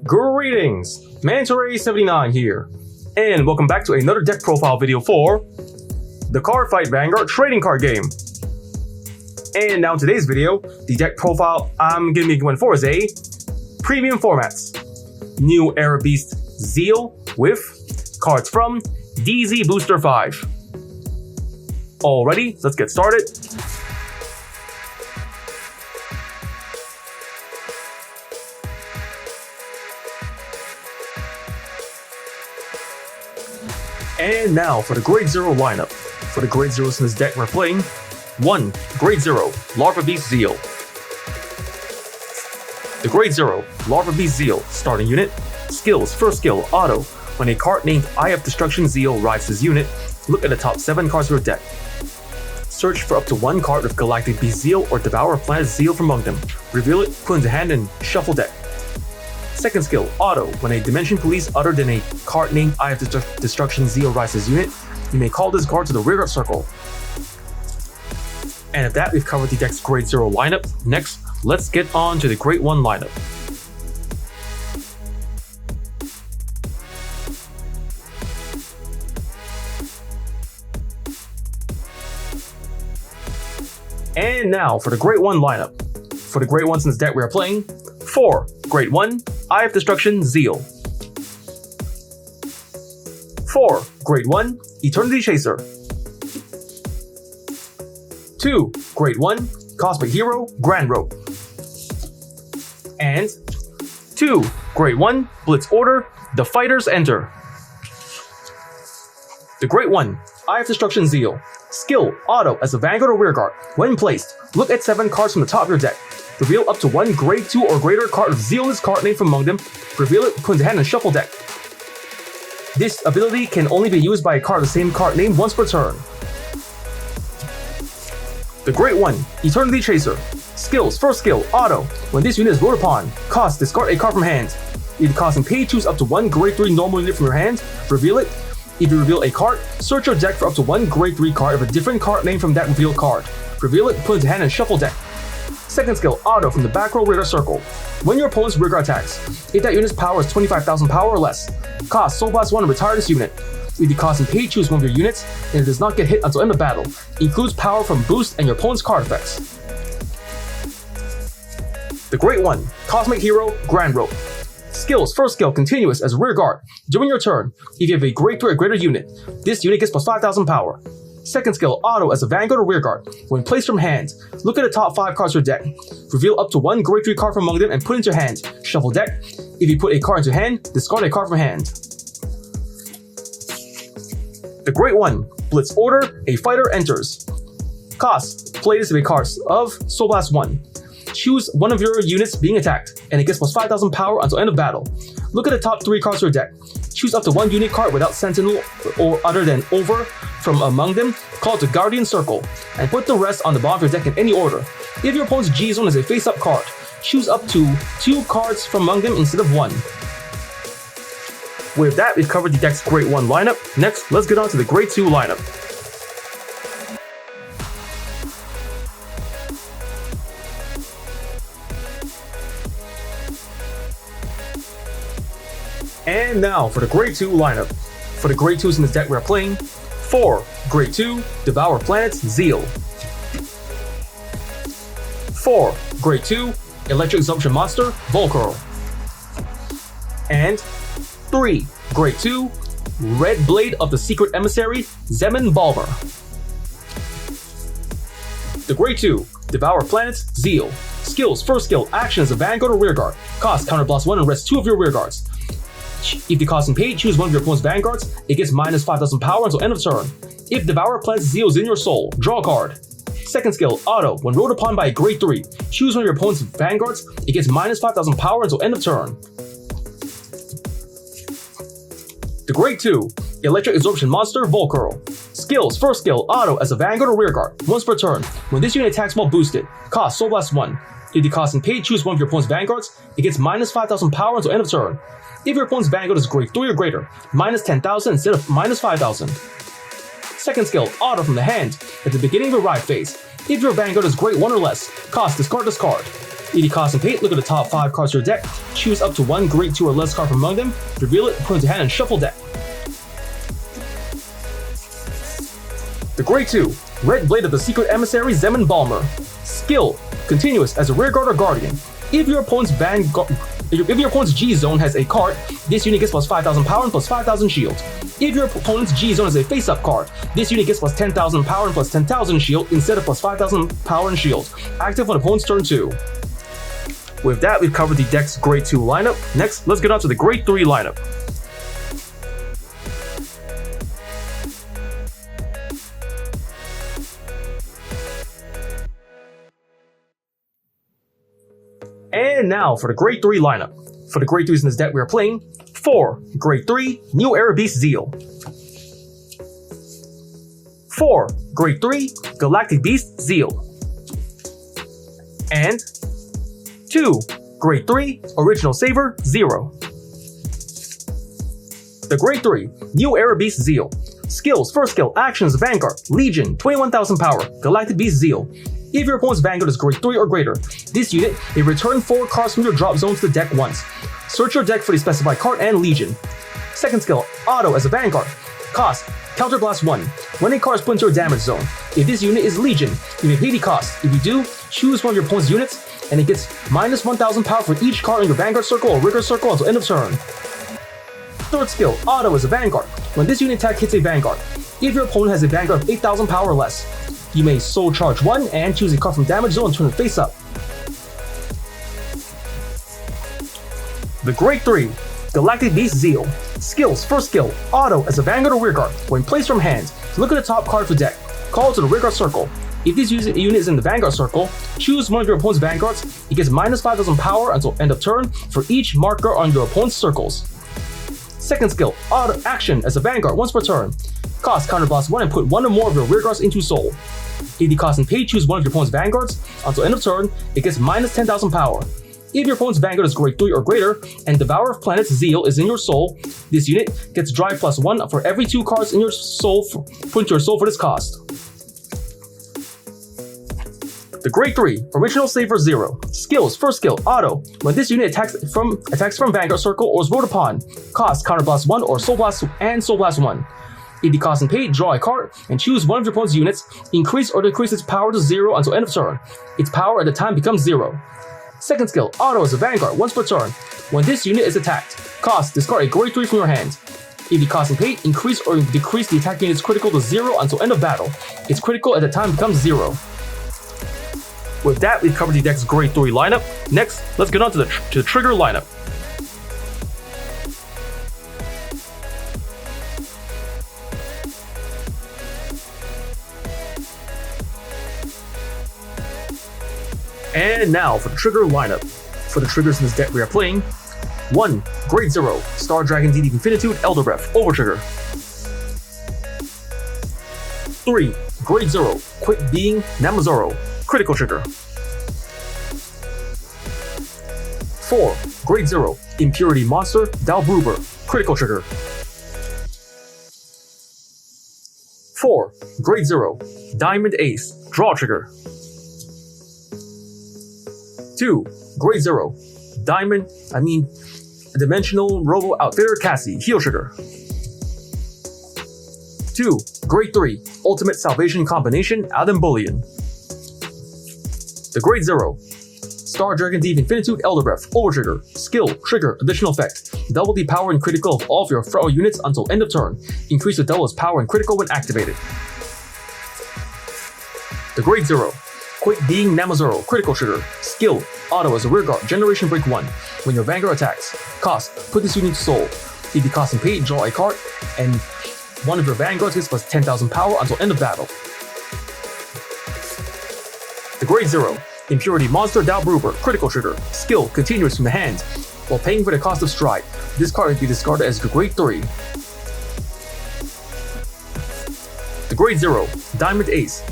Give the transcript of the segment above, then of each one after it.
Greetings, Mantaray79 here, and welcome back to another deck profile video for the Cardfight Vanguard trading card game. And now in today's video, the deck profile I'm going to be going for is a premium formats. New Era Beast Zeal with cards from DZ-BT05. Alrighty, let's get started. And now for the Grade 0 lineup. For the Grade 0s in this deck, we're playing 1. Grade 0, Larva Beast Zeal. The Grade 0, Larva Beast Zeal, starting unit. Skills, first skill, auto. When a card named Eye of Destruction Zeal arrives this unit, look at the top 7 cards of your deck. Search for up to 1 card with Galactic Beast Zeal or Devour a Planet Zeal from among them. Reveal it, put into hand, and shuffle deck. Second skill, auto. When a Dimension Police other than a card named Eye of Destruction Zeal rises unit, you may call this card to the rearguard circle. And at that, we've covered the deck's Grade 0 lineup. Next, let's get on to the Grade 1 lineup. And now for the Grade 1 lineup. For the Grade 1s in this deck, we are playing 4. Grade 1, Eye of Destruction Zeal. 4. Grade 1, Eternity Chaser. 2. Grade 1, Cosmic Hero, Grand Rope. And 2. Grade 1, Blitz Order, The Fighters Enter. The Grade 1, Eye of Destruction Zeal. Skill, auto, as a Vanguard or Rearguard. When placed, look at 7 cards from the top of your deck. Reveal up to 1 Grade 2 or greater card of Zeal's card name from among them. Reveal it, put into hand, and shuffle deck. This ability can only be used by a card of the same card name once per turn. The Grade 1, Eternity Chaser. Skills, first skill, auto. When this unit is ruled upon, cost, discard a card from hand. If the cost and pay, choose up to 1 Grade 3 normal unit from your hand. Reveal it. If you reveal a card, search your deck for up to 1 Grade 3 card of a different card name from that revealed card. Reveal it, put into hand, and shuffle deck. Second skill, auto from the back row rearguard circle. When your opponent's rearguard attacks, if that unit's power is 25,000 power or less, cost Soul Blast 1 and retire this unit. If the cost and pay, choose one of your units, and it does not get hit until end of battle. Includes power from boost and your opponent's card effects. The Grade 1, Cosmic Hero, Grand Rope. Skills, first skill, continuous as rearguard. During your turn, if you have a Grade 3 or greater unit, this unit gets plus 5,000 power. Second skill, auto as a Vanguard or Rearguard. When placed from hand, look at the top 5 cards of your deck. Reveal up to 1 Grade 3 card from among them and put into your hand. Shuffle deck. If you put a card into hand, discard a card from hand. The Grade 1, Blitz Order, a fighter enters. Cost, play this with a card of Soul Blast 1. Choose one of your units being attacked, and it gets plus 5,000 power until end of battle. Look at the top 3 cards of your deck. Choose up to 1 unit card without Sentinel or other than over from among them, call it the Guardian Circle, and put the rest on the bottom of your deck in any order. If your opponent's G-Zone is a face-up card, choose up to 2 cards from among them instead of 1. With that, we've covered the deck's Grade 1 lineup. Next, let's get on to the Grade 2 lineup. And now for the Grade 2 lineup. For the Grade 2s in this deck, we are playing 4. Grade 2, Devour Planets Zeal. 4. Grade 2, Electric Assumption Monster Volcurl. And 3. Grade 2, Red Blade of the Secret Emissary Zeman Balmer. The Grade 2, Devour Planets Zeal. Skills, first skill, action as a Vanguard or Rearguard. Cost, counter blast 1 and rest 2 of your Rearguards. If the cost and pay, choose one of your opponent's Vanguards, it gets minus 5,000 power until end of turn. If Devour Planets Zeal is in your soul, draw a card. Second skill, auto. When ruled upon by a Grade 3, choose one of your opponent's Vanguards, it gets minus 5,000 power until end of turn. The Grade 2, Electric Absorption Monster Volcurl. Skills, first skill, auto as a Vanguard or Rearguard, once per turn. When this unit attacks while boosted, cost Soul Blast 1. If the cost and pay, choose one of your opponent's Vanguards, it gets minus 5,000 power until end of turn. If your opponent's Vanguard is Grade 3 or greater, minus 10,000 instead of minus 5,000. Second skill, auto from the hand. At the beginning of your ride phase, if your Vanguard is Grade 1 or less, cost discard this card. ED cost and pay, look at the top 5 cards of your deck, choose up to one grade 2 or less card from among them, reveal it, put it into hand, and shuffle deck. The grade 2, Red Blade of the Secret Emissary Zeman Balmer. Skill, continuous as a rearguard or guardian. If your opponent's G zone has a card, this unit gets plus 5,000 power and plus 5,000 shield. If your opponent's G zone is a face-up card, this unit gets plus 10,000 power and plus 10,000 shield instead of plus 5,000 power and shield. Active on opponent's turn 2. With that, we've covered the deck's grade 2 lineup. Next, let's get on to the grade 3 lineup. And now for the grade 3 lineup. For the grade 3s in this deck we are playing 4 grade 3 New Era Beast Zeal, 4 grade 3 Galactic Beast Zeal, and 2 grade 3 Original Saver 0. The grade 3 New Era Beast Zeal. Skills, first skill, actions, Vanguard, Legion, 21,000 power, Galactic Beast Zeal. If your opponent's Vanguard is grade 3 or greater, this unit may return 4 cards from your drop zone to the deck once. Search your deck for the specified card and Legion. Second skill, Auto as a Vanguard. Cost, Counterblast 1. When a card is put into your damage zone, if this unit is Legion, you may pay the cost. If you do, choose one of your opponent's units, and it gets minus 1,000 power for each card in your Vanguard circle or Rigor circle until end of turn. Third skill, Auto as a Vanguard. When this unit attack hits a Vanguard, if your opponent has a Vanguard of 8,000 power or less, you may Soul Charge 1 and choose a card from damage zone and turn it face up. The grade 3 Galactic Beast Zeal. Skills, first skill, Auto as a Vanguard or Rearguard. When placed from hand, look at the top card of the deck, call it to the Rearguard circle. If this unit is in the Vanguard circle, choose one of your opponent's Vanguards. It gets minus 5,000 power until end of turn for each marker on your opponent's circles. Second skill, Auto action as a Vanguard once per turn. Cost, Counterblast 1 and put one or more of your Rearguards into Soul. If the cost and pay, choose one of your opponent's Vanguards. Until end of turn, it gets minus 10,000 power. If your opponent's Vanguard is grade 3 or greater, and Devourer of Planets Zeal is in your Soul, this unit gets Drive plus 1 for every 2 cards in your Soul put into your Soul for this cost. The grade 3 Original Saver 0. Skills, first skill, Auto. When this unit attacks from Vanguard circle or is ruled upon, cost, Counterblast 1 or Soul Blast and Soul Blast 1. If the cost and pay, draw a card and choose one of your opponent's units, increase or decrease its power to 0 until end of turn. Its power at the time becomes 0. Second skill, Auto as a Vanguard once per turn. When this unit is attacked, cost, discard a grade 3 from your hand. If the cost and pay, increase or decrease the attack unit's critical to 0 until end of battle. Its critical at the time becomes 0. With that, we've covered the deck's grade 3 lineup. Next, let's get on to the trigger lineup. And now for the trigger lineup. For the triggers in this deck we are playing 1. Grade 0, Star Dragon DD Infinitude Elder Breath, Overtrigger. 3. Grade 0, Quick Being Namazoro, Critical Trigger. 4. Grade 0, Impurity Monster Dalbruber, Critical Trigger. 4. Grade 0, Diamond Ace, Draw Trigger. 2. Grade 0, Dimensional Robo Outfitter Cassie, Heal Trigger. 2. Grade 3, Ultimate Salvation Combination Adam Bullion. The Grade 0, Star Dragon Thief Infinitude Elder Breath, Overtrigger, Skill, Trigger, Additional Effect. Double the power and critical of all of your Frau units until end of turn. Increase the double its power and critical when activated. The Grade 0, Quick Being Namazoro, Critical Trigger, Skill, Auto as a Rearguard, Generation Break 1. When your Vanguard attacks, cost, put this unit to Soul. If the cost and pay, draw a card, and one of your Vanguards gets plus 10,000 power until end of battle. The Grade 0, Impurity Monster Dalbruber, Critical Trigger, Skill, continuous from the hand. While paying for the cost of Stride, this card will be discarded as the Grade 3. The Grade 0, Diamond Ace.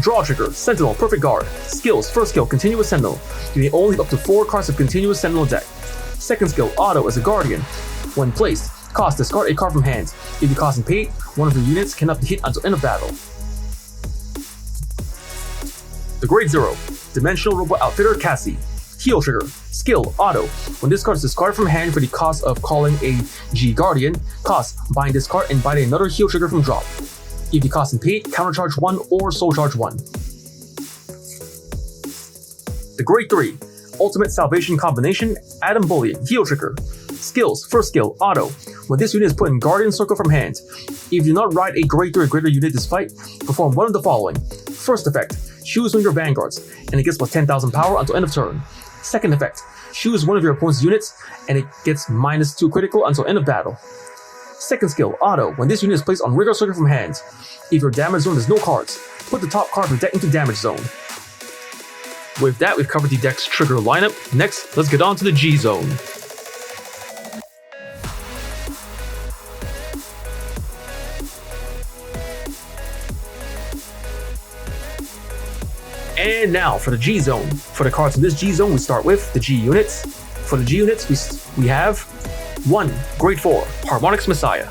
Draw Trigger, Sentinel, Perfect Guard. Skills, first skill, Continuous Sentinel. You may only have up to 4 cards of Continuous Sentinel deck. Second skill, Auto as a Guardian. When placed, cost, discard a card from hand. If the cost and paid, one of your units cannot be hit until end of battle. The Grade 0, Dimensional Robot Outfitter Cassie. Heal trigger. Skill, auto. When this card is discarded from hand for the cost of calling a G Guardian, cost, bind this card and bind another heal trigger from drop. If the cost and paid, countercharge 1 or soul charge 1. The Grade 3, Ultimate Salvation Combination, Atom Bullion, heal trigger. Skills, first skill, auto. When this unit is put in Guardian Circle from hand, if you do not ride a Grade 3 or greater unit this fight, perform one of the following. First effect, choose one of your vanguards, and it gets plus 10,000 power until end of turn. Second effect, choose one of your opponent's units, and it gets -2 critical until end of battle. Second skill, auto. When this unit is placed on Rigor Circle from hand, if your damage zone has no cards, put the top card of your deck into damage zone. With that, we've covered the deck's trigger lineup. Next, let's get on to the G zone. And now for the G zone. For the cards in this G zone, we start with the G units. For the G units, we have 1. Grade 4, Harmonix Messiah.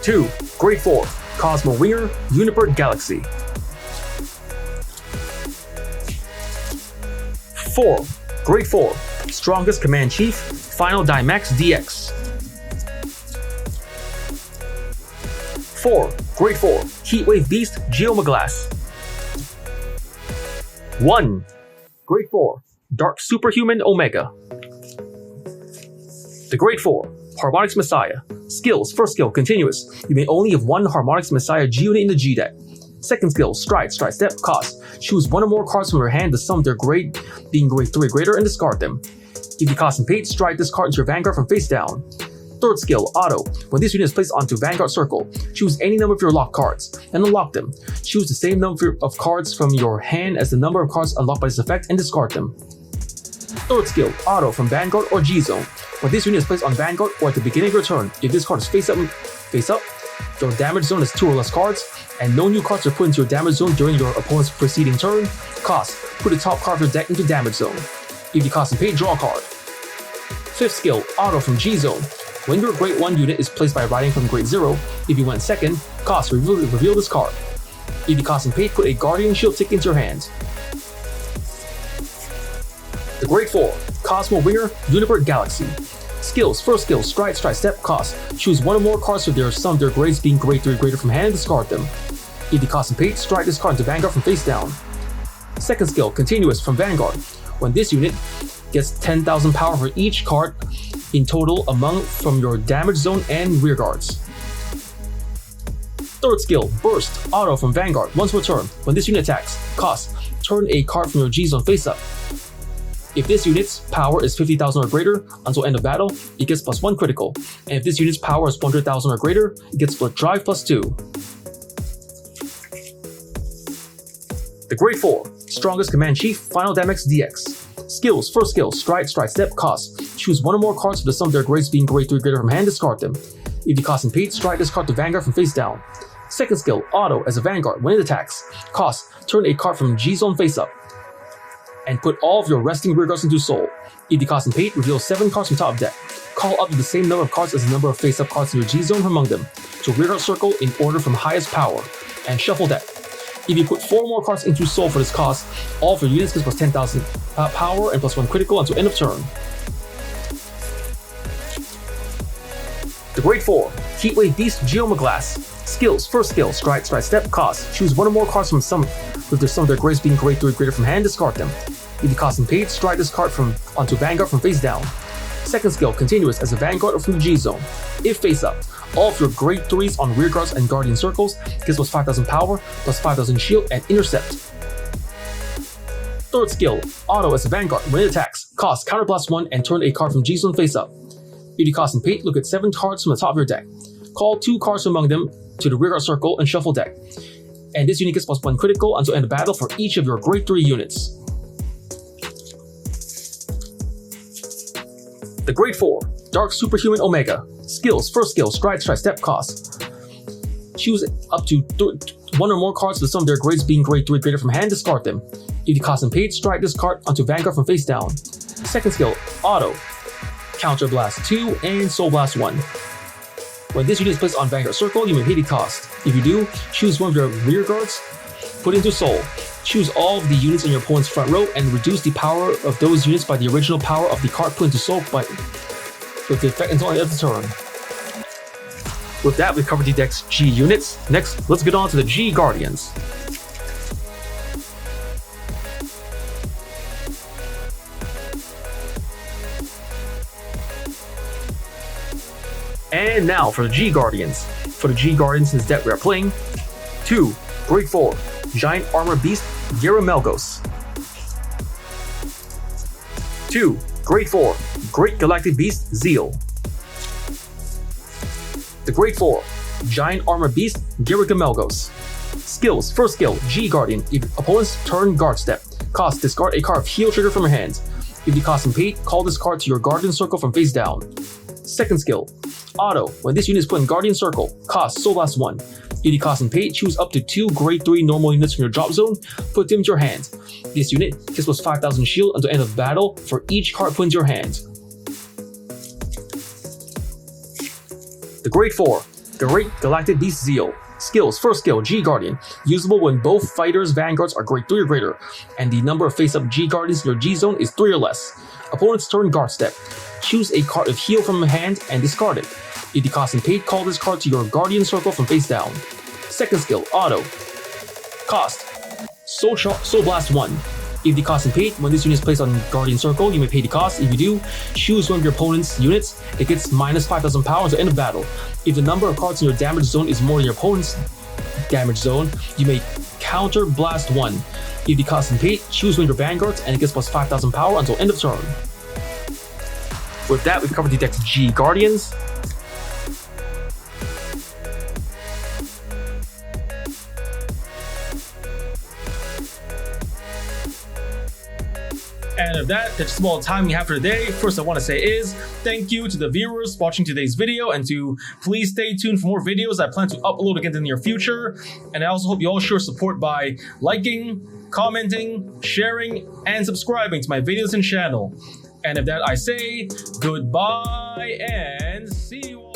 2. Grade 4, Cosmo Winger, Unibird Galaxy. 4. Grade 4, Strongest Command Chief, Final Dynamax DX. 4. Grade 4, Heatwave Beast, Geomaglass. 1. Grade 4, Dark Superhuman Omega. The Grade 4, Harmonix Messiah. Skills, first skill, continuous. You may only have one Harmonix Messiah G unit in the G deck. Second skill, stride step, cost. Choose one or more cards from your hand to sum their grade being Grade 3 or greater and discard them. If you cost and paid, stride this card into your Vanguard from face down. Third skill, auto. When this unit is placed onto Vanguard Circle, choose any number of your locked cards and unlock them. Choose the same number of cards from your hand as the number of cards unlocked by this effect and discard them. Third skill, auto from Vanguard or G Zone. When this unit is placed on Vanguard or at the beginning of your turn, if this card is face up, your damage zone is 2 or less cards, and no new cards are put into your damage zone during your opponent's preceding turn. Cost, put the top card of your deck into damage zone. If you cost and pay, draw a card. Fifth skill, auto from G Zone. When your Grade 1 unit is placed by riding from Grade 0, if you went second, cost, reveal this card. If you cost and paid, put a Guardian Shield tick into your hand. The Grade 4, Cosmo Winger, Unibird Galaxy. Skills, first skill, stride step, cost. Choose one or more cards with their sum of their grades being Grade 3 or greater from hand and discard them. If you cost and paid, stride this card into Vanguard from face down. Second skill, continuous from Vanguard. When this unit gets 10,000 power for each card in total from your damage zone and rear guards. Third skill, burst, auto from Vanguard. Once per turn, when this unit attacks, cost, turn a card from your G zone face up. If this unit's power is 50,000 or greater until end of battle, it gets +1 critical. And if this unit's power is 100,000 or greater, it gets split drive +2. The Grade 4, Strongest Command Chief, Final Dynamax DX. Skills, first skill, stride step, cost. Choose one or more cards with the sum of their grades being Grade 3 or greater from hand, discard them. If you cost and paid, stride this card to Vanguard from face down. Second skill, auto as a Vanguard. When it attacks, cost, turn a card from G zone face up. And put all of your resting rear guards into soul. If you cost and paid, reveal 7 cards from top of deck. Call up to the same number of cards as the number of face-up cards in your G zone from among them, to rear guard circle in order from highest power, and shuffle deck. If you put 4 more cards into soul for this cost, all of your units get plus 10,000 power and +1 critical until end of turn. The Grade 4, Heatwave Beast, Geomaglass. Skills, first skill, stride step, cost. Choose one or more cards from with their sum of their grades being Grade 3 or greater from hand, discard them. If you cost and paid, stride this card onto Vanguard from face down. Second skill, continuous as a Vanguard or from the G zone. If face up, all of your Grade 3s on rear guards and guardian circles gives plus 5,000 power, plus 5,000 shield, and intercept. Third skill, auto as a Vanguard. When it attacks, cost, counter +1 and turn a card from G zone face up. If you cost and paid, look at 7 cards from the top of your deck. Call 2 cards among them to the rear guard circle and shuffle deck. And this unit gets +1 critical until end of battle for each of your Grade 3 units. The Grade 4, Dark Superhuman Omega. Skills, first skill, stride step, cost. Choose up to 1 or more cards with the sum of their grades being Grade 3 or greater from hand, discard them. If you cost and paid, stride this card onto Vanguard from face down. Second skill, auto. Counter Blast 2 and Soul Blast 1. When this unit is placed on Vanguard Circle, you may pay the cost. If you do, choose one of your rear guards Put into Soul. Choose all of the units in your opponent's front row and reduce the power of those units by the original power of the card put into Soul with the effect until the end of the turn. With that, we've covered the deck's G units. Next, let's get on to the G Guardians. And now for the G Guardians. For the G Guardians in this deck we are playing 2 Grade 4 Giant Armor Beast Garamelgos. 2 Grade 4 Great Galactic Beast Zeal. The Grade 4 Giant Armor Beast Garamelgos. Skills. First skill, G Guardian. If opponent's turn guard step. Cost, discard a card of heal trigger from your hand. If the cost is paid, call this card to your Guardian Circle from face down. Second skill, Auto. When this unit is put in Guardian Circle, cost Soul Blast 1. If the cost and paid, choose up to 2 Grade 3 normal units from your drop zone, put them into your hand. This unit gets plus 5,000 shield until end of battle for each card put into your hand. The Grade 4 Great Galactic Beast Zeal. Skills. First skill, G Guardian. Usable when both fighters' vanguards are Grade 3 or greater, and the number of face-up G Guardians in your G zone is 3 or less. Opponent's turn guard step. Choose a card of heal from your hand and discard it. If the cost and paid, call this card to your Guardian Circle from face down. Second skill, Auto. Cost, Soul Blast 1. If the cost and paid, when this unit is placed on Guardian Circle, you may pay the cost. If you do, choose one of your opponent's units. It gets minus 5,000 power until end of battle. If the number of cards in your damage zone is more than your opponent's damage zone, you may counter Blast 1. If the cost and paid, choose one of your vanguards and it gets plus 5,000 power until end of turn. With that, we've covered the deck's G Guardians. And of that, that's all the time we have for today. First I want to say is thank you to the viewers watching today's video, and to please stay tuned for more videos I plan to upload again in the near future. And I also hope you all show support by liking, commenting, sharing, and subscribing to my videos and channel. And of that I say goodbye and see you all.